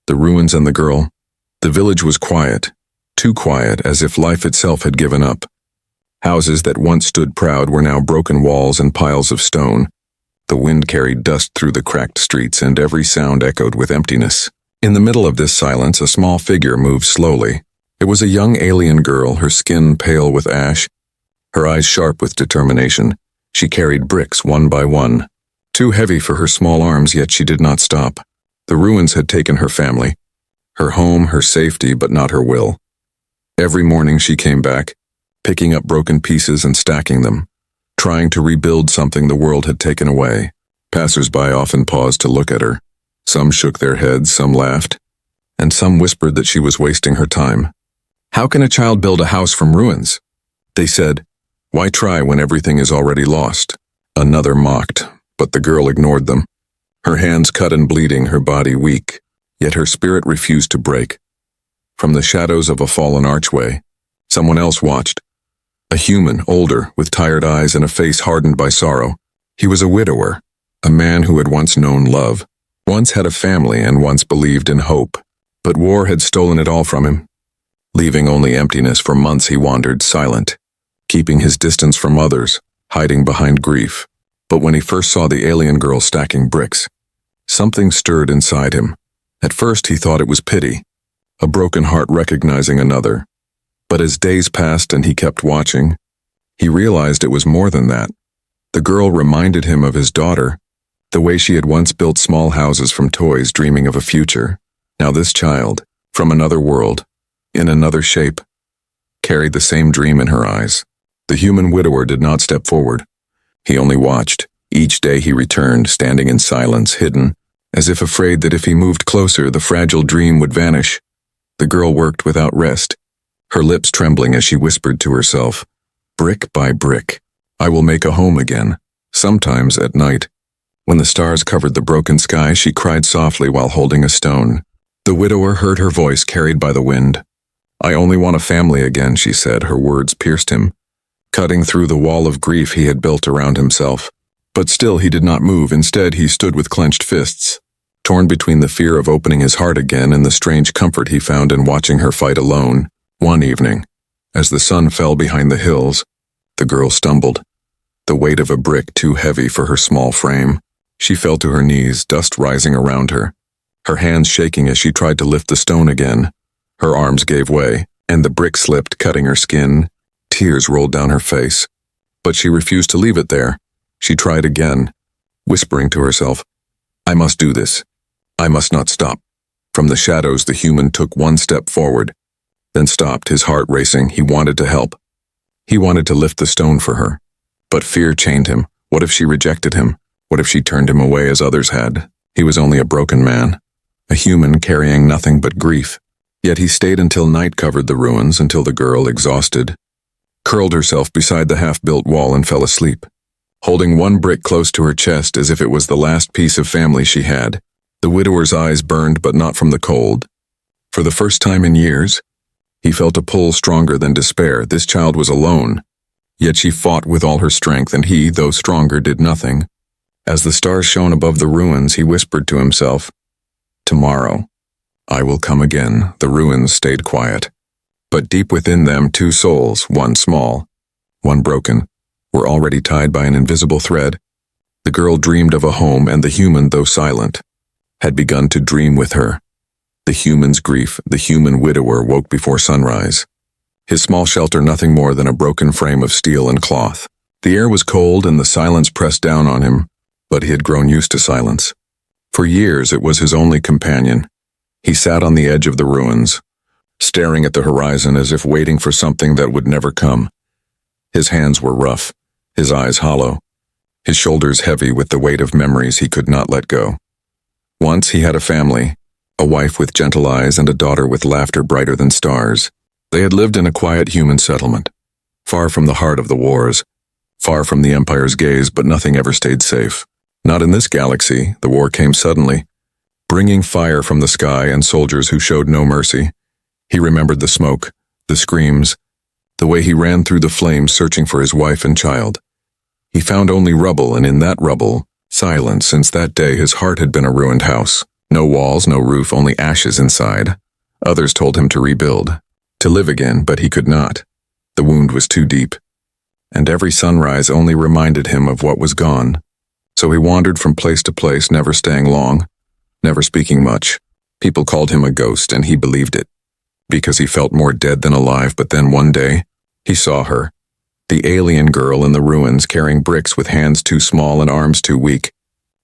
The ruins and the girl. The village was quiet, too quiet, as if life itself had given up. Houses that once stood proud were now broken walls and piles of stone. The wind carried dust through the cracked streets, and every sound echoed with emptiness. In the middle of this silence, a small figure moved slowly. It was a young alien girl, her skin pale with ash, her eyes sharp with determination. She carried bricks one by one, too heavy for her small arms, yet she did not stop. The ruins had taken her family, her home, her safety, but not her will. Every morning she came back, picking up broken pieces and stacking them, trying to rebuild something the world had taken away. Passers-by often paused to look at her. Some shook their heads, some laughed, and some whispered that she was wasting her time. "How can a child build a house from ruins?" they said. "Why try when everything is already lost?" Another mocked, but the girl ignored them. Her hands cut and bleeding, her body weak, yet her spirit refused to break. From the shadows of a fallen archway, someone else watched. A human, older, with tired eyes and a face hardened by sorrow. He was a widower, a man who had once known love, once had a family, and once believed in hope. But war had stolen it all from him. Leaving only emptiness, for months he wandered silent, keeping his distance from others, hiding behind grief. But when he first saw the alien girl stacking bricks, something stirred inside him. At first he thought it was pity, a broken heart recognizing another. But as days passed and he kept watching, he realized it was more than that. The girl reminded him of his daughter, the way she had once built small houses from toys, dreaming of a future. Now this child, from another world, in another shape, carried the same dream in her eyes. The human widower did not step forward. He only watched. Each day he returned, standing in silence, hidden, as if afraid that if he moved closer, the fragile dream would vanish. The girl worked without rest, her lips trembling as she whispered to herself, "Brick by brick, I will make a home again." Sometimes at night, when the stars covered the broken sky, she cried softly while holding a stone. The widower heard her voice carried by the wind. "I only want a family again," she said. Her words pierced him, cutting through the wall of grief he had built around himself. But still he did not move. Instead, he stood with clenched fists, torn between the fear of opening his heart again and the strange comfort he found in watching her fight alone. One evening, as the sun fell behind the hills, the girl stumbled, the weight of a brick too heavy for her small frame. She fell to her knees, dust rising around her, her hands shaking as she tried to lift the stone again. Her arms gave way, and the brick slipped, cutting her skin. Tears rolled down her face, but she refused to leave it there. She tried again, whispering to herself, "I must do this. I must not stop." From the shadows, the human took one step forward, then stopped, his heart racing. He wanted to help. He wanted to lift the stone for her. But fear chained him. What if she rejected him? What if she turned him away as others had? He was only a broken man, a human carrying nothing but grief. Yet he stayed until night covered the ruins, until the girl, exhausted, curled herself beside the half-built wall and fell asleep, holding one brick close to her chest as if it was the last piece of family she had. The widower's eyes burned, but not from the cold. For the first time in years, he felt a pull stronger than despair. This child was alone, yet she fought with all her strength, and he, though stronger, did nothing. As the stars shone above the ruins, he whispered to himself, "Tomorrow, I will come again." The ruins stayed quiet, but deep within them, two souls, one small, one broken, were already tied by an invisible thread. The girl dreamed of a home, and the human, though silent, had begun to dream with her. The human's grief, the human widower, woke before sunrise. His small shelter nothing more than a broken frame of steel and cloth. The air was cold and the silence pressed down on him, but he had grown used to silence. For years it was his only companion. He sat on the edge of the ruins, staring at the horizon as if waiting for something that would never come. His hands were rough, his eyes hollow, his shoulders heavy with the weight of memories he could not let go. Once he had a family, a wife with gentle eyes and a daughter with laughter brighter than stars. They had lived in a quiet human settlement, far from the heart of the wars, far from the Empire's gaze, but nothing ever stayed safe. Not in this galaxy. The war came suddenly, bringing fire from the sky and soldiers who showed no mercy. He remembered the smoke, the screams, the way he ran through the flames searching for his wife and child. He found only rubble, and in that rubble, silence. Since that day his heart had been a ruined house. No walls, no roof, only ashes inside. Others told him to rebuild, to live again, but he could not. The wound was too deep, and every sunrise only reminded him of what was gone. So he wandered from place to place, never staying long, never speaking much. People called him a ghost, and he believed it, because he felt more dead than alive. But then one day, he saw her, the alien girl in the ruins, carrying bricks with hands too small and arms too weak.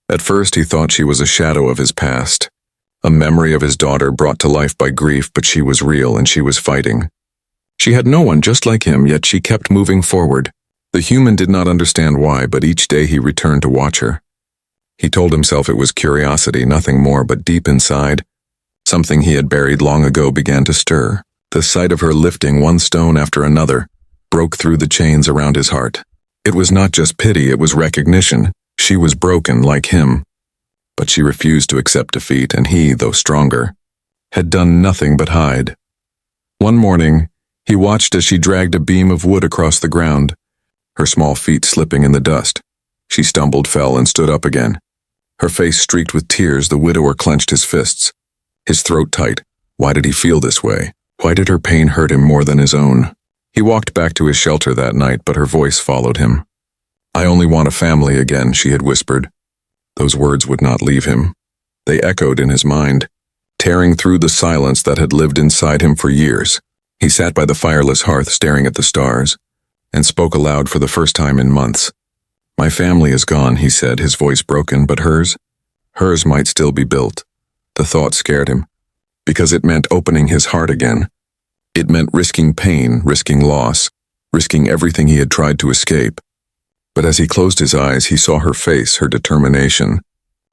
At first he thought she was a shadow of his past, a memory of his daughter brought to life by grief, but she was real and she was fighting. She had no one just like him, yet she kept moving forward. The human did not understand why, but each day he returned to watch her. He told himself it was curiosity, nothing more, but deep inside, something he had buried long ago began to stir. The sight of her lifting one stone after another broke through the chains around his heart. It was not just pity, it was recognition. She was broken like him, but she refused to accept defeat, and he, though stronger, had done nothing but hide. One morning, he watched as she dragged a beam of wood across the ground, her small feet slipping in the dust. She stumbled, fell, and stood up again. Her face streaked with tears. The widower clenched his fists, his throat tight. Why did he feel this way? Why did her pain hurt him more than his own? He walked back to his shelter that night, but her voice followed him. "I only want a family again," she had whispered. Those words would not leave him. They echoed in his mind, tearing through the silence that had lived inside him for years. He sat by the fireless hearth, staring at the stars, and spoke aloud for the first time in months. "My family is gone," he said, his voice broken, but hers might still be built. The thought scared him, because it meant opening his heart again. It meant risking pain, risking loss, risking everything he had tried to escape. But as he closed his eyes, he saw her face, her determination,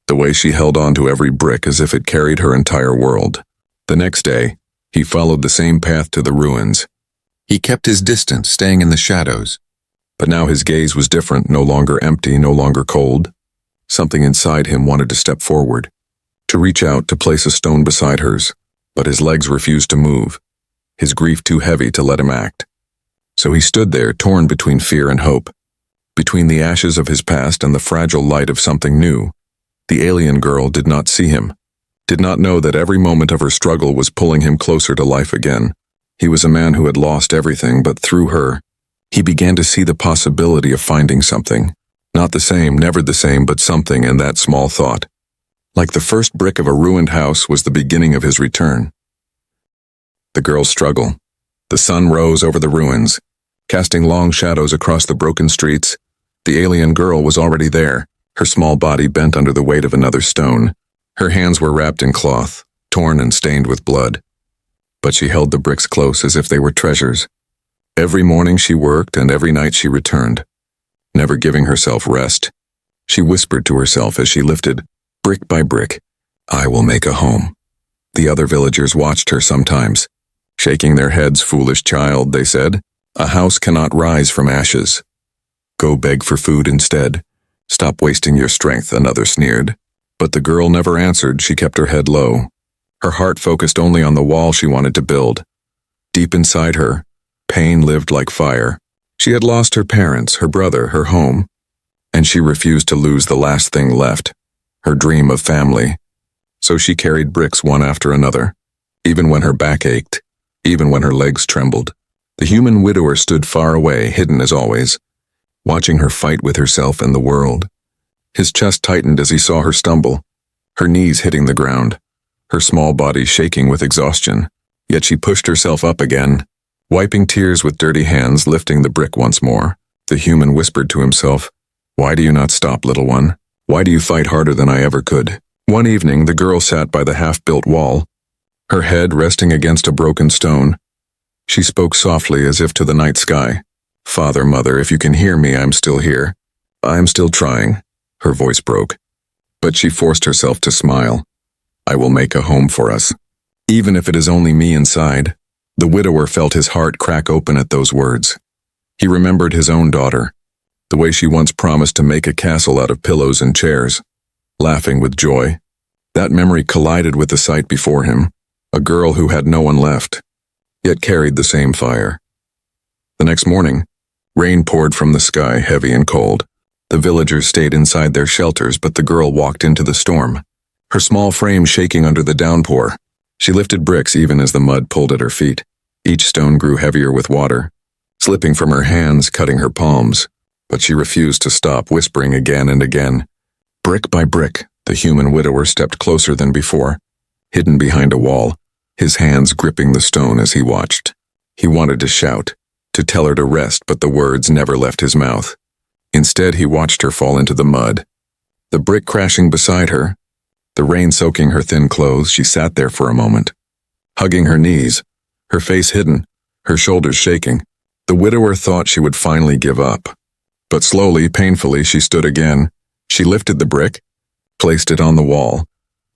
the way she held on to every brick as if it carried her entire world. The next day, he followed the same path to the ruins. He kept his distance, staying in the shadows. But now his gaze was different, no longer empty, no longer cold. Something inside him wanted to step forward, to reach out, to place a stone beside hers, but his legs refused to move, his grief too heavy to let him act. So he stood there, torn between fear and hope, between the ashes of his past and the fragile light of something new. The alien girl did not see him, did not know that every moment of her struggle was pulling him closer to life again. He was a man who had lost everything, but through her, he began to see the possibility of finding something. Not the same, never the same, but something, and that small thought, like the first brick of a ruined house, was the beginning of his return. The girl's struggle. The sun rose over the ruins, casting long shadows across the broken streets. The alien girl was already there, her small body bent under the weight of another stone. Her hands were wrapped in cloth, torn and stained with blood. But she held the bricks close as if they were treasures. Every morning she worked, and every night she returned, never giving herself rest. She whispered to herself as she lifted, brick by brick, "I will make a home." The other villagers watched her sometimes, shaking their heads. "Foolish child," they said, "a house cannot rise from ashes. Go beg for food instead. Stop wasting your strength," another sneered. But the girl never answered. She kept her head low, her heart focused only on the wall she wanted to build. Deep inside her, pain lived like fire. She had lost her parents, her brother, her home, and she refused to lose the last thing left, her dream of family. So she carried bricks one after another, even when her back ached, even when her legs trembled. The human widower stood far away, hidden as always, watching her fight with herself and the world. His chest tightened as he saw her stumble, her knees hitting the ground, her small body shaking with exhaustion. Yet she pushed herself up again, wiping tears with dirty hands, lifting the brick once more. The human whispered to himself, "Why do you not stop, little one? Why do you fight harder than I ever could?" One evening, the girl sat by the half-built wall, her head resting against a broken stone. She spoke softly as if to the night sky. "Father, mother, if you can hear me, I'm still here. I'm still trying." Her voice broke, but she forced herself to smile. "I will make a home for us, even if it is only me inside." The widower felt his heart crack open at those words. He remembered his own daughter, the way she once promised to make a castle out of pillows and chairs, laughing with joy. That memory collided with the sight before him, a girl who had no one left, yet carried the same fire. The next morning, rain poured from the sky, heavy and cold. The villagers stayed inside their shelters, but the girl walked into the storm. her small frame shaking under the downpour. She lifted bricks even as the mud pulled at her feet. Each stone grew heavier with water, slipping from her hands, cutting her palms. But she refused to stop, whispering again and again. Brick by brick, the human widower stepped closer than before, hidden behind a wall, his hands gripping the stone as he watched. He wanted to shout, to tell her to rest, but the words never left his mouth. Instead, he watched her fall into the mud. The brick crashing beside her, the rain soaking her thin clothes. She sat there for a moment, hugging her knees, her face hidden, her shoulders shaking. The widower thought she would finally give up. But slowly, painfully, she stood again. She lifted the brick, placed it on the wall,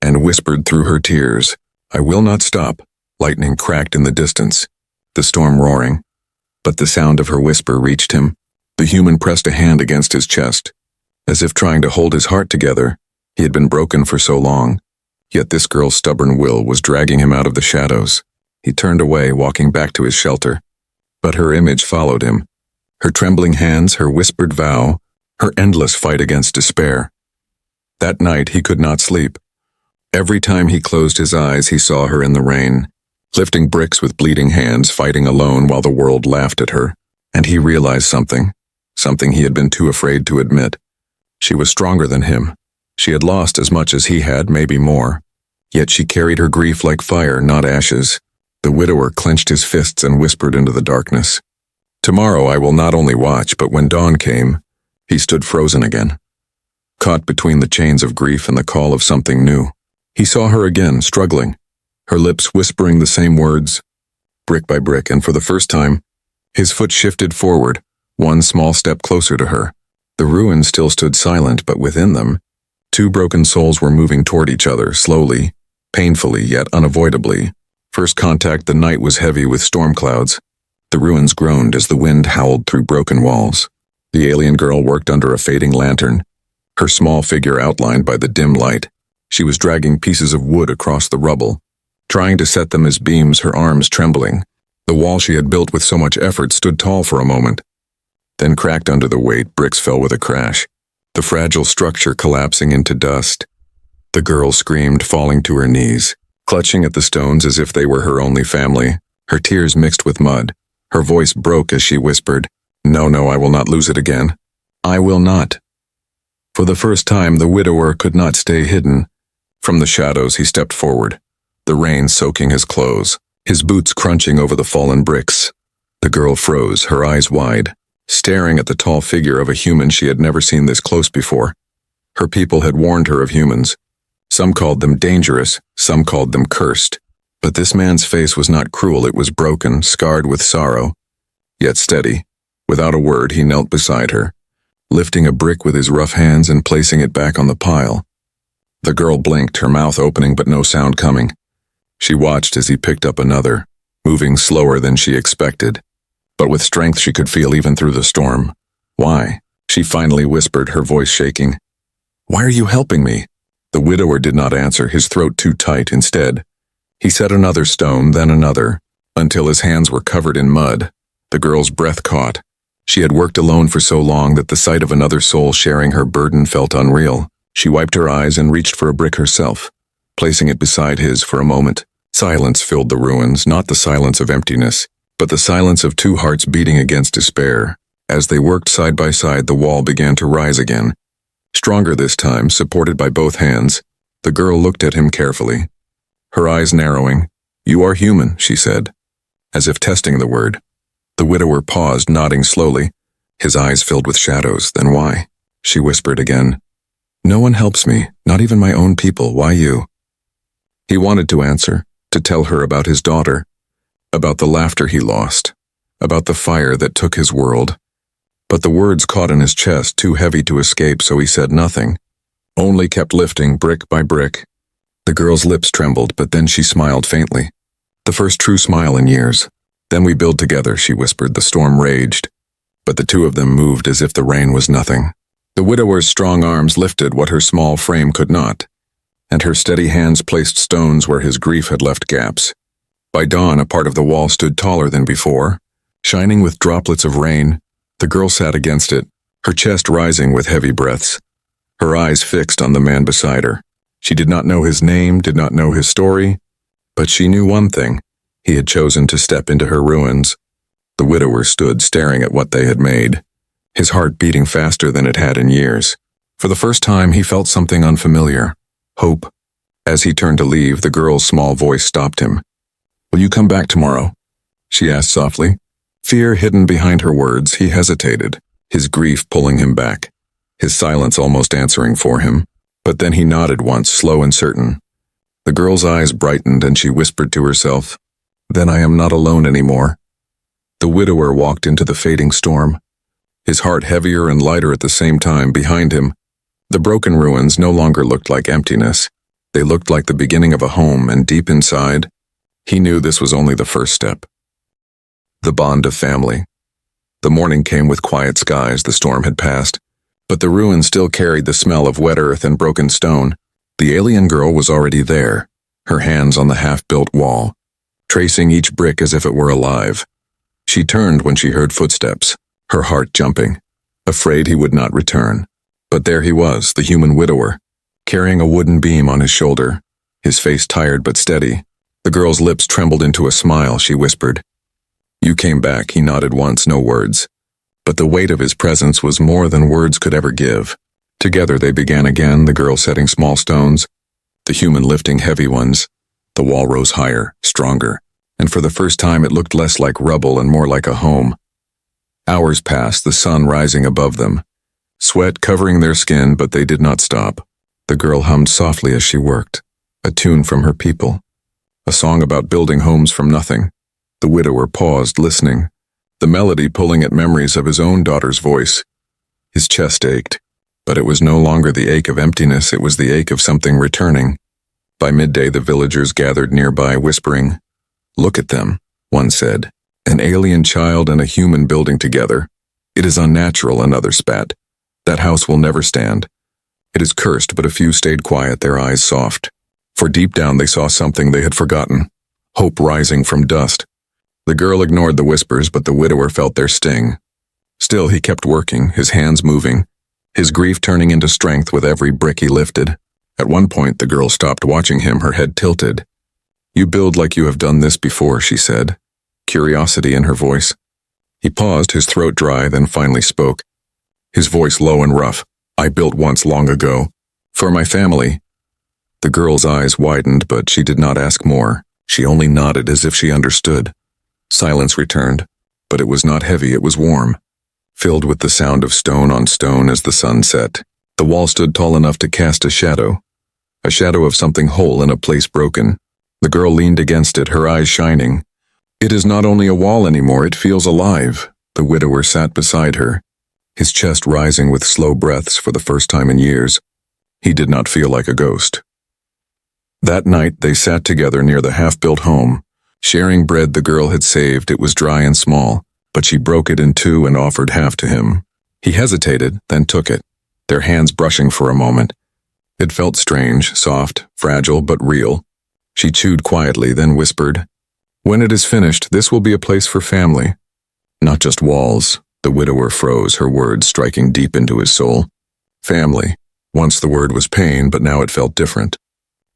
and whispered through her tears, "I will not stop." Lightning cracked in the distance, the storm roaring. But the sound of her whisper reached him. The human pressed a hand against his chest, as if trying to hold his heart together. He had been broken for so long, yet this girl's stubborn will was dragging him out of the shadows. He turned away, walking back to his shelter. But her image followed him. Her trembling hands, her whispered vow, her endless fight against despair. That night he could not sleep. Every time he closed his eyes, he saw her in the rain, lifting bricks with bleeding hands, fighting alone while the world laughed at her. And he realized something he had been too afraid to admit. She was stronger than him. She had lost as much as he had, maybe more. Yet she carried her grief like fire, not ashes. The widower clenched his fists and whispered into the darkness. Tomorrow I will not only watch, but when dawn came, he stood frozen again, caught between the chains of grief and the call of something new. He saw her again, struggling, her lips whispering the same words, brick by brick, and for the first time, his foot shifted forward, one small step closer to her. The ruins still stood silent, but within them, two broken souls were moving toward each other, slowly, painfully, yet unavoidably. First contact, the night was heavy with storm clouds. The ruins groaned as the wind howled through broken walls. The alien girl worked under a fading lantern, her small figure outlined by the dim light. She was dragging pieces of wood across the rubble, trying to set them as beams, her arms trembling. The wall she had built with so much effort stood tall for a moment, then cracked under the weight. Bricks fell with a crash, the fragile structure collapsing into dust. The girl screamed, falling to her knees, clutching at the stones as if they were her only family. Her tears mixed with mud. Her voice broke as she whispered, "No, I will not lose it again. I will not." For the first time, the widower could not stay hidden. From the shadows, he stepped forward, the rain soaking his clothes, his boots crunching over the fallen bricks. The girl froze, her eyes wide, staring at the tall figure of a human she had never seen this close before. Her people had warned her of humans. Some called them dangerous, some called them cursed. But this man's face was not cruel, it was broken, scarred with sorrow, yet steady. Without a word, he knelt beside her, lifting a brick with his rough hands and placing it back on the pile. The girl blinked, her mouth opening but no sound coming. She watched as he picked up another, moving slower than she expected, but with strength she could feel even through the storm. "Why?" she finally whispered, her voice shaking. "Why are you helping me?" The widower did not answer, his throat too tight. Instead, he set another stone, then another, until his hands were covered in mud. The girl's breath caught. She had worked alone for so long that the sight of another soul sharing her burden felt unreal. She wiped her eyes and reached for a brick herself, placing it beside his for a moment. Silence filled the ruins, not the silence of emptiness, but the silence of two hearts beating against despair. As they worked side by side, the wall began to rise again. Stronger this time, supported by both hands. The girl looked at him carefully, her eyes narrowing. "You are human," she said, as if testing the word. The widower paused, nodding slowly, his eyes filled with shadows. "Then why?" she whispered again. "No one helps me, not even my own people. Why you?" He wanted to answer, to tell her about his daughter, about the laughter he lost, about the fire that took his world. But the words caught in his chest, too heavy to escape, so he said nothing, only kept lifting brick by brick. The girl's lips trembled, but then she smiled faintly. The first true smile in years. "Then we build together," she whispered. The storm raged, but the two of them moved as if the rain was nothing. The widower's strong arms lifted what her small frame could not, and her steady hands placed stones where his grief had left gaps. By dawn, a part of the wall stood taller than before, shining with droplets of rain. The girl sat against it, her chest rising with heavy breaths, her eyes fixed on the man beside her. She did not know his name, did not know his story, but she knew one thing. He had chosen to step into her ruins. The widower stood staring at what they had made, his heart beating faster than it had in years. For the first time, he felt something unfamiliar. Hope. As he turned to leave, the girl's small voice stopped him. "Will you come back tomorrow?" she asked softly. Fear hidden behind her words, he hesitated, his grief pulling him back, his silence almost answering for him. But then he nodded once, slow and certain. The girl's eyes brightened and she whispered to herself, "Then I am not alone anymore." The widower walked into the fading storm, his heart heavier and lighter at the same time. Behind him, the broken ruins no longer looked like emptiness. They looked like the beginning of a home, and deep inside, he knew this was only the first step. The bond of family. The morning came with quiet skies. The storm had passed, but the ruins still carried the smell of wet earth and broken stone. The alien girl was already there, her hands on the half-built wall, tracing each brick as if it were alive. She turned when she heard footsteps, her heart jumping, afraid he would not return. But there he was, the human widower, carrying a wooden beam on his shoulder, his face tired but steady. The girl's lips trembled into a smile. She whispered, "You came back." He nodded once, no words. But the weight of his presence was more than words could ever give. Together they began again, the girl setting small stones, the human lifting heavy ones. The wall rose higher, stronger, and for the first time it looked less like rubble and more like a home. Hours passed, the sun rising above them, sweat covering their skin, but they did not stop. The girl hummed softly as she worked, a tune from her people, a song about building homes from nothing. The widower paused, listening, the melody pulling at memories of his own daughter's voice. His chest ached, but it was no longer the ache of emptiness, it was the ache of something returning. By midday the villagers gathered nearby, whispering, "Look at them," one said. "An alien child and a human building together. It is unnatural," another spat. "That house will never stand. It is cursed," but a few stayed quiet, their eyes soft. For deep down they saw something they had forgotten, hope rising from dust. The girl ignored the whispers, but the widower felt their sting. Still he kept working, his hands moving, his grief turning into strength with every brick he lifted. At one point the girl stopped watching him, her head tilted. "You build like you have done this before," she said, curiosity in her voice. He paused, his throat dry, then finally spoke, his voice low and rough. "I built once long ago. For my family." The girl's eyes widened, but she did not ask more. She only nodded as if she understood. Silence returned, but it was not heavy, it was warm, filled with the sound of stone on stone as the sun set. The wall stood tall enough to cast a shadow of something whole in a place broken. The girl leaned against it, her eyes shining. "It is not only a wall anymore, it feels alive." The widower sat beside her, his chest rising with slow breaths for the first time in years. He did not feel like a ghost. That night they sat together near the half-built home, sharing bread the girl had saved. It was dry and small, but she broke it in two and offered half to him. He hesitated, then took it, their hands brushing for a moment. It felt strange, soft, fragile, but real. She chewed quietly, then whispered, "When it is finished, this will be a place for family. Not just walls." The widower froze, her words striking deep into his soul. Family. Once the word was pain, but now it felt different.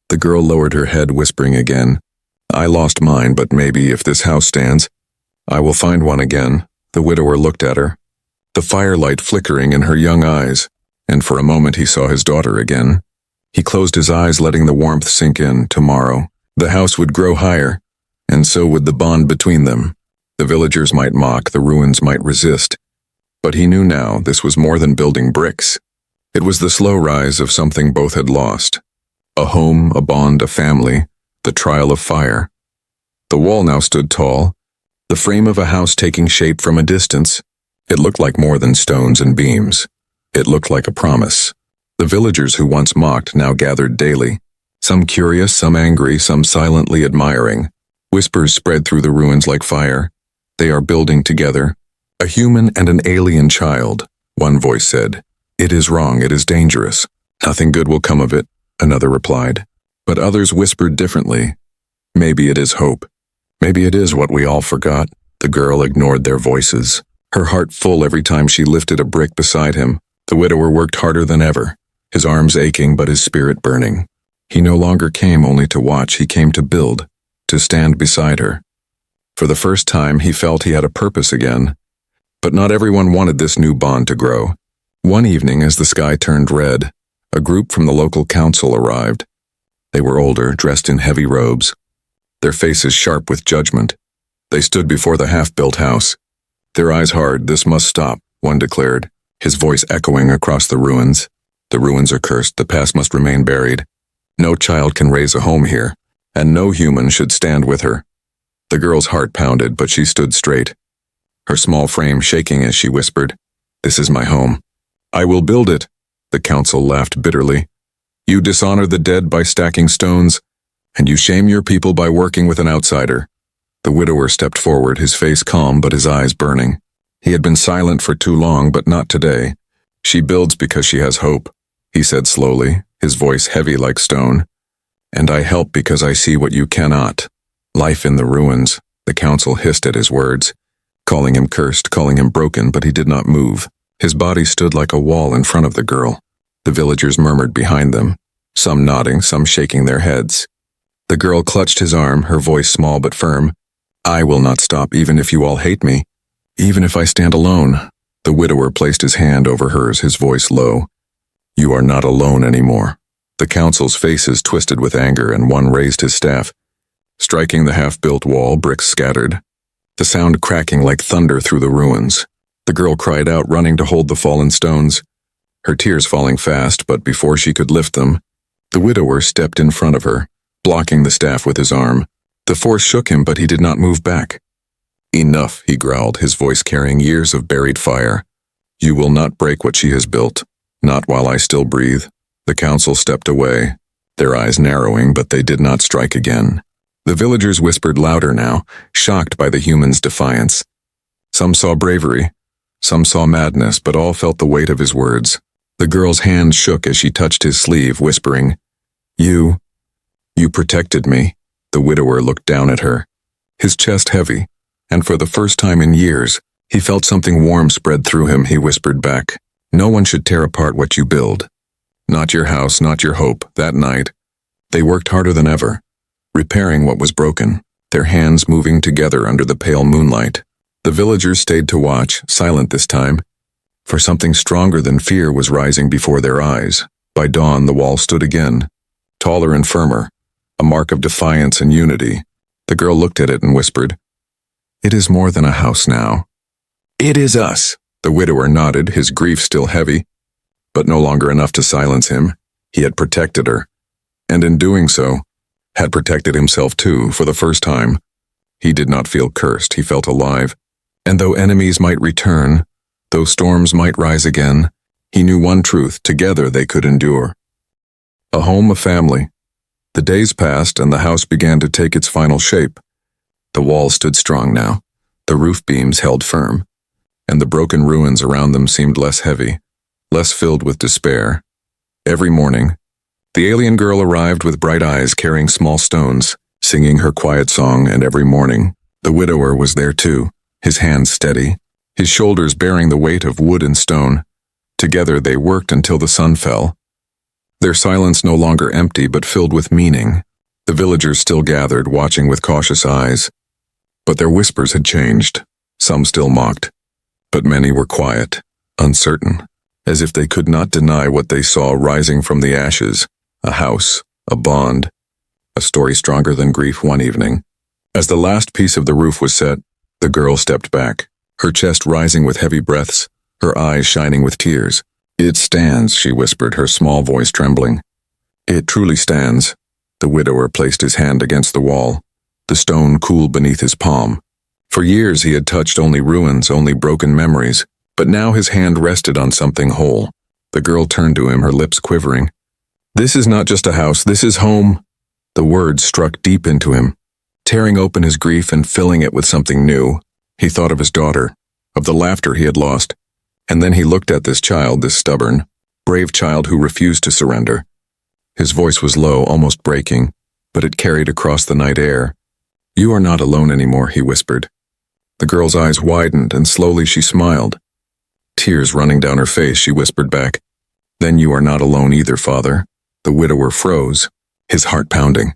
The girl lowered her head, whispering again, "I lost mine, but maybe if this house stands, I will find one again." The widower looked at her, the firelight flickering in her young eyes, and for a moment he saw his daughter again. He closed his eyes, letting the warmth sink in. Tomorrow, the house would grow higher, and so would the bond between them. The villagers might mock, the ruins might resist, but he knew now this was more than building bricks. It was the slow rise of something both had lost. A home, a bond, a family, the trial of fire. The wall now stood tall, the frame of a house taking shape from a distance. It looked like more than stones and beams. It looked like a promise. The villagers who once mocked now gathered daily, some curious, some angry, some silently admiring. Whispers spread through the ruins like fire. "They are building together. A human and an alien child," one voice said. "It is wrong, it is dangerous. Nothing good will come of it," another replied. But others whispered differently. "Maybe it is hope. Maybe it is what we all forgot." The girl ignored their voices, her heart full every time she lifted a brick beside him. The widower worked harder than ever, his arms aching but his spirit burning. He no longer came only to watch, he came to build, to stand beside her. For the first time, he felt he had a purpose again. But not everyone wanted this new bond to grow. One evening, as the sky turned red, a group from the local council arrived. They were older, dressed in heavy robes, their faces sharp with judgment. They stood before the half-built house, their eyes hard. "This must stop," one declared, his voice echoing across the ruins. "The ruins are cursed, the past must remain buried. No child can raise a home here, and no human should stand with her." The girl's heart pounded, but she stood straight, her small frame shaking as she whispered, "This is my home. I will build it." The council laughed bitterly. "You dishonor the dead by stacking stones, and you shame your people by working with an outsider." The widower stepped forward, his face calm but his eyes burning. He had been silent for too long, but not today. "She builds because she has hope," he said slowly, his voice heavy like stone. "And I help because I see what you cannot. Life in the ruins." The council hissed at his words, calling him cursed, calling him broken, but he did not move. His body stood like a wall in front of the girl. The villagers murmured behind them, some nodding, some shaking their heads. The girl clutched his arm, her voice small but firm. "I will not stop, even if you all hate me, even if I stand alone." The widower placed his hand over hers, his voice low. "You are not alone anymore." The council's faces twisted with anger, and one raised his staff. Striking the half-built wall, bricks scattered, the sound cracking like thunder through the ruins. The girl cried out, running to hold the fallen stones, her tears falling fast, but before she could lift them, the widower stepped in front of her, blocking the staff with his arm. The force shook him, but he did not move back. "Enough," he growled, his voice carrying years of buried fire. "You will not break what she has built, not while I still breathe." The council stepped away, their eyes narrowing, but they did not strike again. The villagers whispered louder now, shocked by the human's defiance. Some saw bravery, some saw madness, but all felt the weight of his words. The girl's hand shook as she touched his sleeve, whispering, You protected me." The widower looked down at her, his chest heavy, and for the first time in years, he felt something warm spread through him. He whispered back, "No one should tear apart what you build. Not your house, not your hope." That night, they worked harder than ever, repairing what was broken, their hands moving together under the pale moonlight. The villagers stayed to watch, silent this time, for something stronger than fear was rising before their eyes. By dawn, the wall stood again, taller and firmer, a mark of defiance and unity. The girl looked at it and whispered, "It is more than a house now. It is us." The widower nodded, his grief still heavy, but no longer enough to silence him. He had protected her, and in doing so, had protected himself too. For the first time, he did not feel cursed, he felt alive. And though enemies might return, though storms might rise again, he knew one truth: together they could endure. A home, a family. The days passed, and the house began to take its final shape. The walls stood strong now, the roof beams held firm, and the broken ruins around them seemed less heavy, less filled with despair. Every morning, the alien girl arrived with bright eyes, carrying small stones, singing her quiet song, and every morning, the widower was there too, his hands steady, his shoulders bearing the weight of wood and stone. Together they worked until the sun fell, their silence no longer empty but filled with meaning. The villagers still gathered, watching with cautious eyes, but their whispers had changed. Some still mocked, but many were quiet, uncertain, as if they could not deny what they saw rising from the ashes. A house, a bond, a story stronger than grief. One evening, as the last piece of the roof was set, the girl stepped back, her chest rising with heavy breaths, her eyes shining with tears. "It stands," she whispered, her small voice trembling. "It truly stands." The widower placed his hand against the wall, the stone cool beneath his palm. For years he had touched only ruins, only broken memories, but now his hand rested on something whole. The girl turned to him, her lips quivering. "This is not just a house, this is home." The words struck deep into him, tearing open his grief and filling it with something new. He thought of his daughter, of the laughter he had lost, and then he looked at this child, this stubborn, brave child who refused to surrender. His voice was low, almost breaking, but it carried across the night air. "You are not alone anymore," he whispered. The girl's eyes widened, and slowly she smiled. Tears running down her face, she whispered back, "Then you are not alone either, Father." The widower froze, his heart pounding,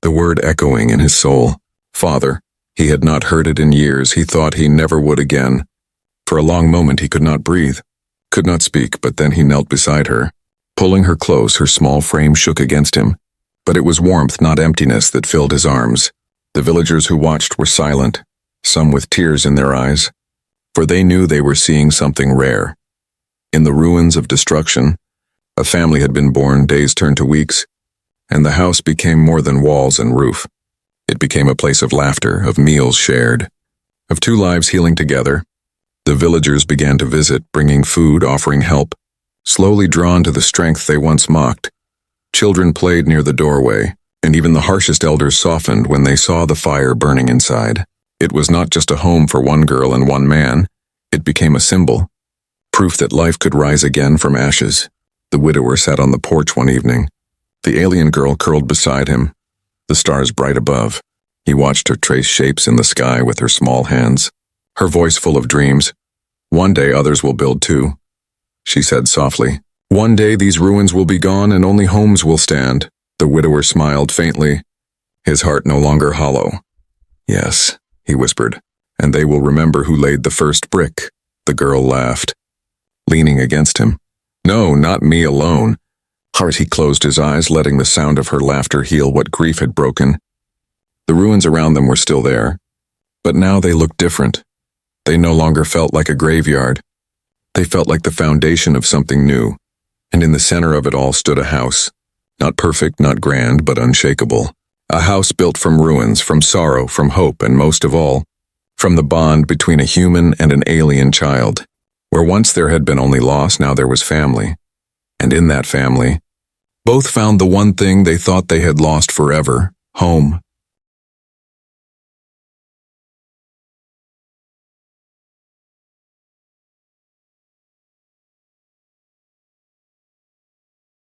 the word echoing in his soul. Father. He had not heard it in years. He thought he never would again. For a long moment he could not breathe, could not speak, but then he knelt beside her. Pulling her close, her small frame shook against him. But it was warmth, not emptiness, that filled his arms. The villagers who watched were silent, some with tears in their eyes, for they knew they were seeing something rare. In the ruins of destruction, a family had been born, days turned to weeks, and the house became more than walls and roof. It became a place of laughter, of meals shared, of two lives healing together. The villagers began to visit, bringing food, offering help, slowly drawn to the strength they once mocked. Children played near the doorway, and even the harshest elders softened when they saw the fire burning inside. It was not just a home for one girl and one man. It became a symbol, proof that life could rise again from ashes. The widower sat on the porch one evening, the alien girl curled beside him, the stars bright above. He watched her trace shapes in the sky with her small hands, her voice full of dreams. One day others will build too, she said softly. One day these ruins will be gone and only homes will stand. The widower smiled faintly, his heart no longer hollow. Yes, he whispered, and they will remember who laid the first brick. The girl laughed, leaning against him. No, not me alone. He closed his eyes, letting the sound of her laughter heal what grief had broken. The ruins around them were still there, but now they looked different. They no longer felt like a graveyard. They felt like the foundation of something new, and in the center of it all stood a house. Not perfect, not grand, but unshakable. A house built from ruins, from sorrow, from hope, and most of all, from the bond between a human and an alien child. Where once there had been only loss, now there was family. And in that family, both found the one thing they thought they had lost forever: home.